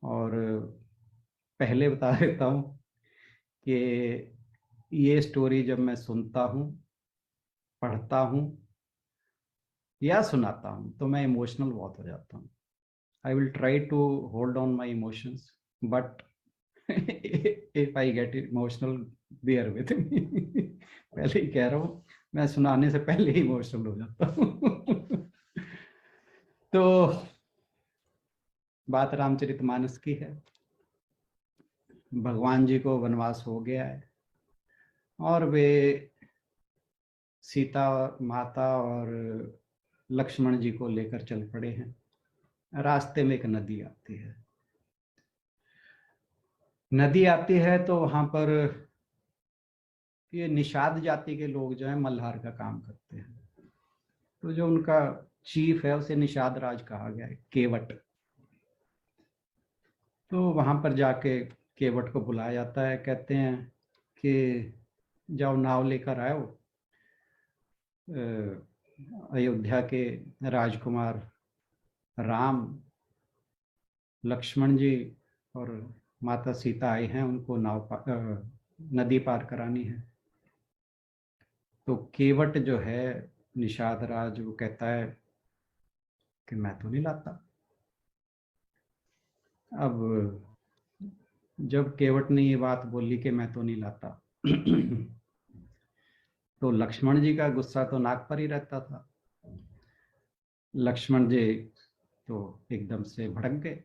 और पहले बता देता हूँ कि ये स्टोरी जब मैं सुनता हूँ, पढ़ता हूँ या सुनाता हूँ तो मैं इमोशनल बहुत हो जाता हूँ। I will try to hold on my emotions, but if I get emotional, bear with me. पहले ही कह रहा हूँ, मैं सुनाने से पहले ही इमोशनल हो जाता हूँ। तो बात रामचरितमानस की है। भगवान जी को वनवास हो गया है और वे सीता माता और लक्ष्मण जी को लेकर चल पड़े हैं। रास्ते में एक नदी आती है। नदी आती है तो वहां पर ये निषाद जाति के लोग जो है मल्हार का काम करते हैं। तो जो उनका चीफ है उसे निषाद राज कहा गया है, केवट। तो वहां पर जाके केवट को बुलाया जाता है। कहते हैं कि जाओ नाव लेकर आओ, अयोध्या के राजकुमार राम, लक्ष्मण जी और माता सीता आई हैं, उनको नदी पार करानी है। तो केवट जो है निषाद राज, वो कहता है कि मैं तो नहीं लाता। अब जब केवट ने ये बात बोली कि मैं तो नहीं लाता, तो लक्ष्मण जी का गुस्सा तो नाक पर ही रहता था। लक्ष्मण जी तो एकदम से भड़क गए।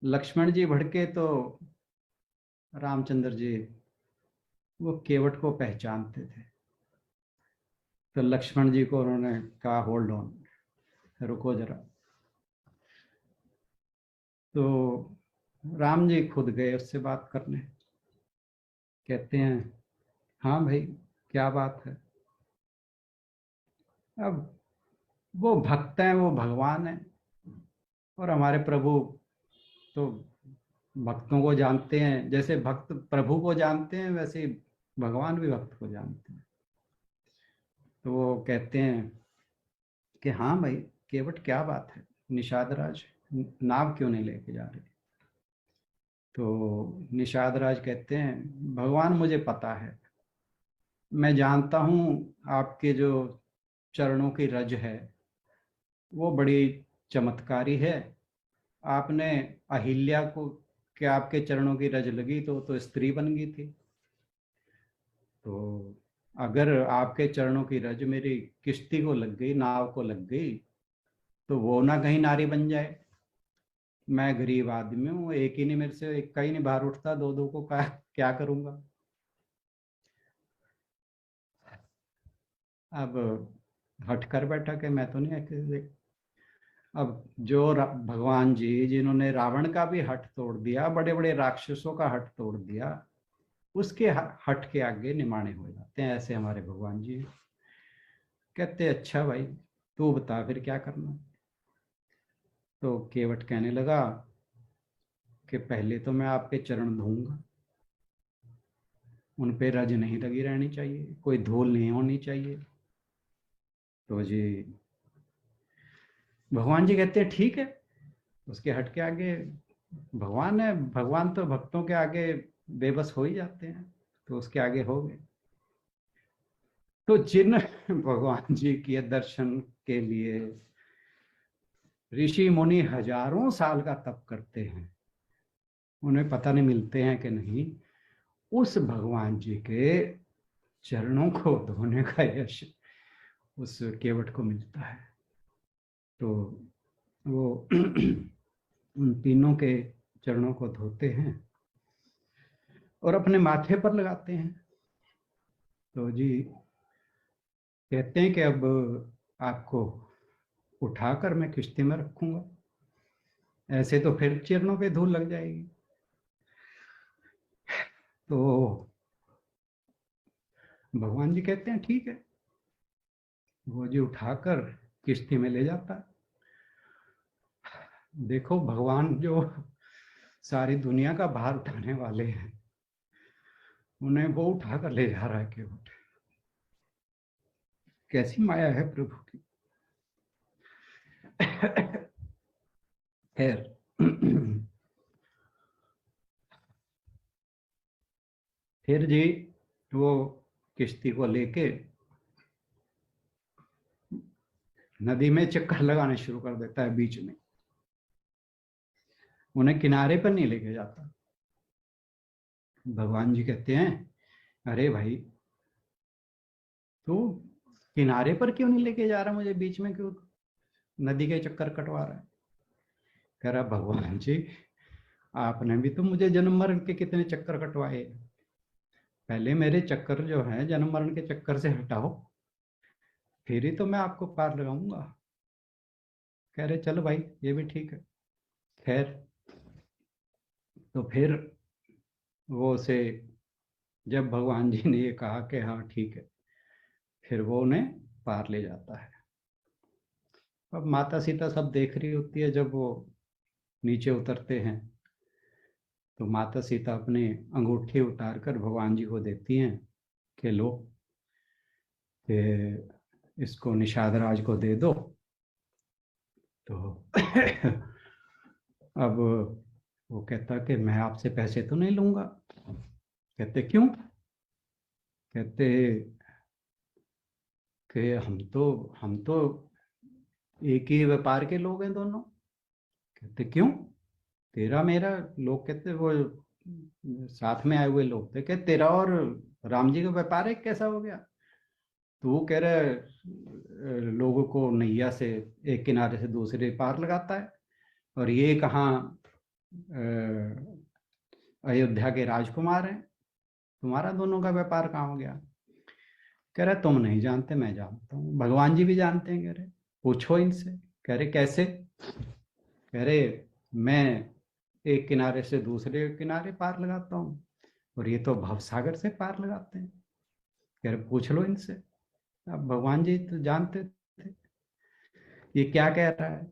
लक्ष्मण जी भड़के तो रामचंद्र जी वो केवट को पहचानते थे। तो लक्ष्मण जी को उन्होंने कहा, होल्ड ऑन, रुको जरा। तो राम जी खुद गए उससे बात करने। कहते हैं, हाँ भाई, क्या बात है। अब वो भक्त हैं, वो भगवान है, और हमारे प्रभु तो भक्तों को जानते हैं। जैसे भक्त प्रभु को जानते हैं, वैसे ही भगवान भी भक्त को जानते हैं। तो वो कहते हैं कि हाँ भाई केवट, क्या बात है, निषाद राज नाव क्यों नहीं लेके जा रहे। तो निषाद राज कहते हैं, भगवान मुझे पता है, मैं जानता हूँ आपके जो चरणों की रज है वो बड़ी चमत्कारी है। आपने अहिल्या को, कि आपके चरणों की रज लगी तो स्त्री बन गई थी। तो अगर आपके चरणों की रज मेरी किश्ती को लग गई, नाव को लग गई, तो वो ना कहीं नारी बन जाए। मैं गरीब आदमी हूँ, एक ही नहीं, मेरे से एक का ही नहीं भार उठता, दो दो को क्या करूंगा। अब हट कर बैठा कि मैं तो नहीं ऐसे। अब जो भगवान जी जिन्होंने रावण का भी हट तोड़ दिया, बड़े बड़े राक्षसों का हट तोड़ दिया, उसके हट के आगे निमाने हो जाते हैं, ऐसे हमारे भगवान जी। कहते, अच्छा भाई तू बता फिर क्या करना। तो केवट कहने लगा कि पहले तो मैं आपके चरण धोऊंगा, उन पे रज नहीं लगी रहनी चाहिए, कोई धूल नहीं होनी चाहिए। तो जी भगवान जी कहते हैं ठीक है। उसके हट के आगे भगवान है, भगवान तो भक्तों के आगे बेबस हो ही जाते हैं। तो उसके आगे हो गए। तो जिन भगवान जी के दर्शन के लिए ऋषि मुनि हजारों साल का तप करते हैं, उन्हें पता नहीं मिलते हैं कि नहीं, उस भगवान जी के चरणों को धोने का यश उस केवट को मिलता है। तो वो उन तीनों के चरणों को धोते हैं और अपने माथे पर लगाते हैं। तो जी कहते हैं कि अब आपको उठाकर मैं किश्ती में रखूंगा, ऐसे तो फिर चरणों पे धूल लग जाएगी। तो भगवान जी कहते हैं ठीक है। वो जी उठाकर किश्ती में ले जाता है। देखो भगवान जो सारी दुनिया का भार उठाने वाले हैं, उन्हें वो उठाकर ले जा रहा है केवल। कैसी माया है प्रभु की। खैर, फिर जी वो किश्ती को लेके नदी में चक्कर लगाने शुरू कर देता है बीच में, उन्हें किनारे पर नहीं लेके जाता। भगवान जी कहते हैं, अरे भाई तू किनारे पर क्यों नहीं लेके जा रहा, मुझे बीच में क्यों नदी के चक्कर कटवा रहा है। कह रहा, भगवान जी आपने भी तो मुझे जन्म मरण के कितने चक्कर कटवाए, पहले मेरे चक्कर जो है जन्म मरण के चक्कर से हटाओ, फिर ही तो मैं आपको पार लगाऊंगा। कह रहे चलो भाई ये भी ठीक है। खैर तो फिर वो से जब भगवान जी ने ये कहा कि हाँ ठीक है, फिर वो उन्हें पार ले जाता है। अब माता सीता सब देख रही होती है, जब वो नीचे उतरते हैं तो माता सीता अपने अंगूठी उतार कर भगवान जी को देती हैं कि लो, कि इसको निषाद राज को दे दो। तो अब वो कहता कि मैं आपसे पैसे तो नहीं लूंगा। कहते क्यों? कहते कि हम तो एक ही व्यापार के लोग हैं दोनों। कहते क्यों? तेरा मेरा, लोग कहते वो साथ में आए हुए लोग थे, कहते तेरा और राम जी का व्यापार है कैसा हो गया? तो वो कह रहा है लोगों को नैया से एक किनारे से दूसरे पार लगाता है, और ये कहाँ अयोध्या के राजकुमार हैं, तुम्हारा दोनों का व्यापार कहाँ हो गया? कह रहा तुम नहीं जानते, मैं जानता हूँ, भगवान जी भी जानते हैं। कह रहे पूछो इनसे। कह रहे कैसे? कह रहे मैं एक किनारे से दूसरे किनारे पार लगाता हूँ, और ये तो भवसागर से पार लगाते हैं। कह रहे पूछ लो इनसे। अब भगवान जी तो जानते थे ये क्या कह रहा है।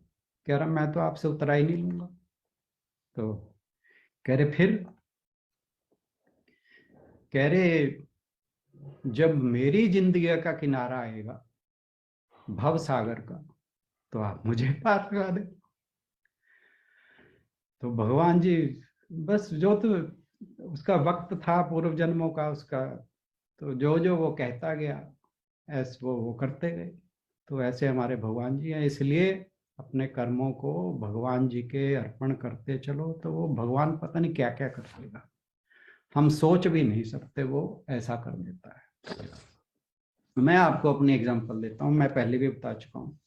कह रहा मैं तो आपसे उतरा ही नहीं लूंगा। तो कह रहे फिर? कह रहे जब मेरी जिंदगी का किनारा आएगा भव सागर का, तो आप मुझे पार लगा दे। तो भगवान जी बस जो तो उसका वक्त था पूर्व जन्मों का उसका, तो जो जो वो कहता गया ऐसे वो करते गए। तो ऐसे हमारे भगवान जी हैं, इसलिए अपने कर्मों को भगवान जी के अर्पण करते चलो, तो वो भगवान पता नहीं क्या क्या कर देगा, हम सोच भी नहीं सकते वो ऐसा कर देता है। मैं आपको अपनी एग्जांपल देता हूँ, मैं पहले भी बता चुका हूँ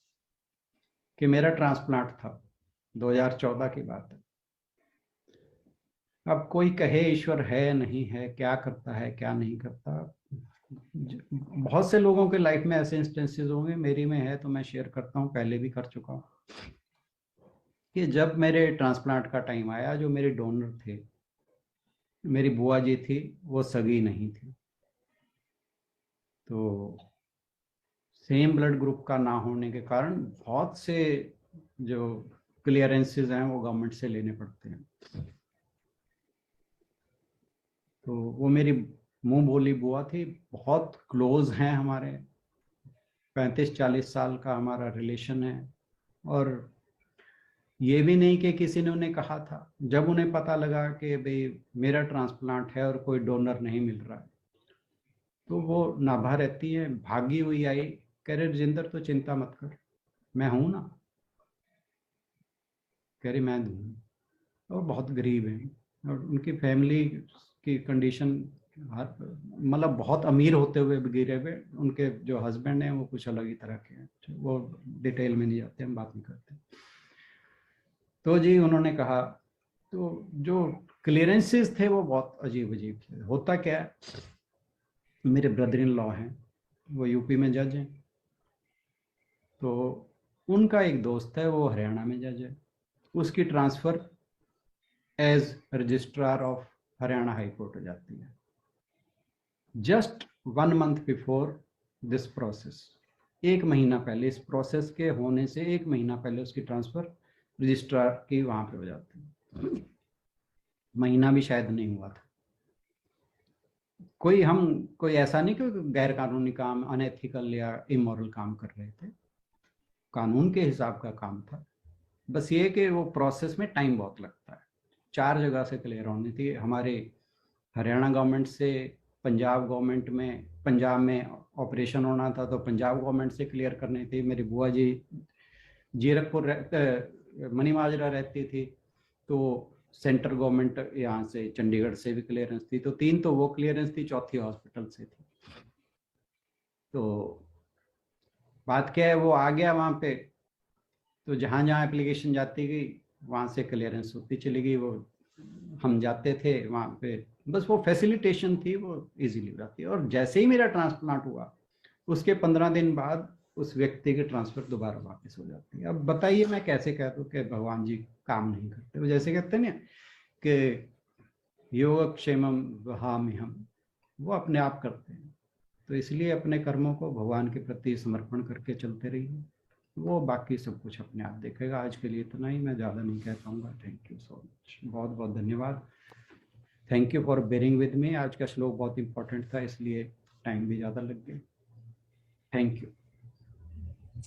कि मेरा ट्रांसप्लांट था, 2014 की बात है। अब कोई कहे ईश्वर है नहीं है, क्या करता है क्या नहीं करता, बहुत से लोगों के लाइफ में ऐसे इंस्टेंसेस होंगे, मेरी में है तो मैं शेयर करता हूँ, पहले भी कर चुका हूँ। कि जब मेरे ट्रांसप्लांट का टाइम आया, जो मेरे डोनर थे, मेरी बुआ जी थी, वो सगी नहीं थी। तो सेम ब्लड ग्रुप का ना होने के कारण बहुत से जो क्लियरेंसेस हैं वो गवर्नमेंट से लेने पड़ते हैं। तो वो मेरी मुंह बोली बुआ थी, बहुत क्लोज हैं हमारे, 35-40 साल का हमारा रिलेशन है। और ये भी नहीं कि किसी ने उन्हें कहा था, जब उन्हें पता लगा कि भाई मेरा ट्रांसप्लांट है और कोई डोनर नहीं मिल रहा है, तो वो नाभा रहती है, भागी हुई आई, कह रहे राजेंद्र तो चिंता मत कर, मैं हूं ना। कह रही मैं दूंगा। और बहुत गरीब हैं, और उनकी फैमिली की कंडीशन मतलब बहुत अमीर होते हुए भी गिरे हुए, उनके जो हस्बैंड हैं वो कुछ अलग ही तरह के हैं, वो डिटेल में नहीं जाते, हम बात नहीं करते। तो जी उन्होंने कहा, तो जो क्लियरेंसेस थे वो बहुत अजीब अजीब थे। होता क्या है, मेरे ब्रदर इन लॉ हैं, वो यूपी में जज हैं, तो उनका एक दोस्त है वो हरियाणा में जज है, उसकी transfer as registrar of Haryana high court हो जाती है। Just 1 month before this process, 1 महीना पहले, इस प्रोसेस के होने से 1 महीना पहले उसकी ट्रांसफ़र रजिस्ट्रार की वहाँ पे हो जाती है। महीना भी शायद नहीं हुआ था। कोई ऐसा नहीं कि गैर कानूनी काम, अनएथिकल या इमोरल काम कर रहे थे, कानून के हिसाब का काम था। बस ये कि वो प्रोसेस में टाइम बहुत लगता है, 4 जगह से क्लियर होनी थी, हमारे हरियाणा गवर्नमेंट से पंजाब गवर्नमेंट में, पंजाब में ऑपरेशन होना था तो पंजाब गवर्नमेंट से क्लियर करनी थी। मेरी बुआ जी जीरकपुर मनी माजरा रहती थी, तो सेंट्रल गवर्नमेंट यहाँ से चंडीगढ़ से भी क्लियरेंस थी। तो 3 तो वो क्लियरेंस थी, चौथी हॉस्पिटल से थी। तो बात क्या है, वो आ गया वहाँ पे, तो जहाँ जहाँ एप्लीकेशन जाती गई वहाँ से क्लियरेंस होती चली गई। वो हम जाते थे वहाँ पे, बस वो फैसिलिटेशन थी, वो इजीली हो जाती है। और जैसे ही मेरा ट्रांसप्लांट हुआ उसके 15 दिन बाद उस व्यक्ति की ट्रांसफर दोबारा वापस हो जाती है। अब बताइए मैं कैसे कह दूं कि भगवान जी काम नहीं करते। वो जैसे कहते हैं ना कि योगक्षेमम वहाम्यहम, वो अपने आप करते हैं। तो इसलिए अपने कर्मों को भगवान के प्रति समर्पण करके चलते रहिए, वो बाकी सब कुछ अपने आप देखेगा। आज के लिए इतना ही, मैं ज़्यादा नहीं कह पाऊंगा। थैंक यू सो मच, बहुत बहुत धन्यवाद। Thank you for bearing with me. आज का श्लोक बहुत इंपॉर्टेंट था, इसलिए टाइम भी ज़्यादा लग गया। Thank you.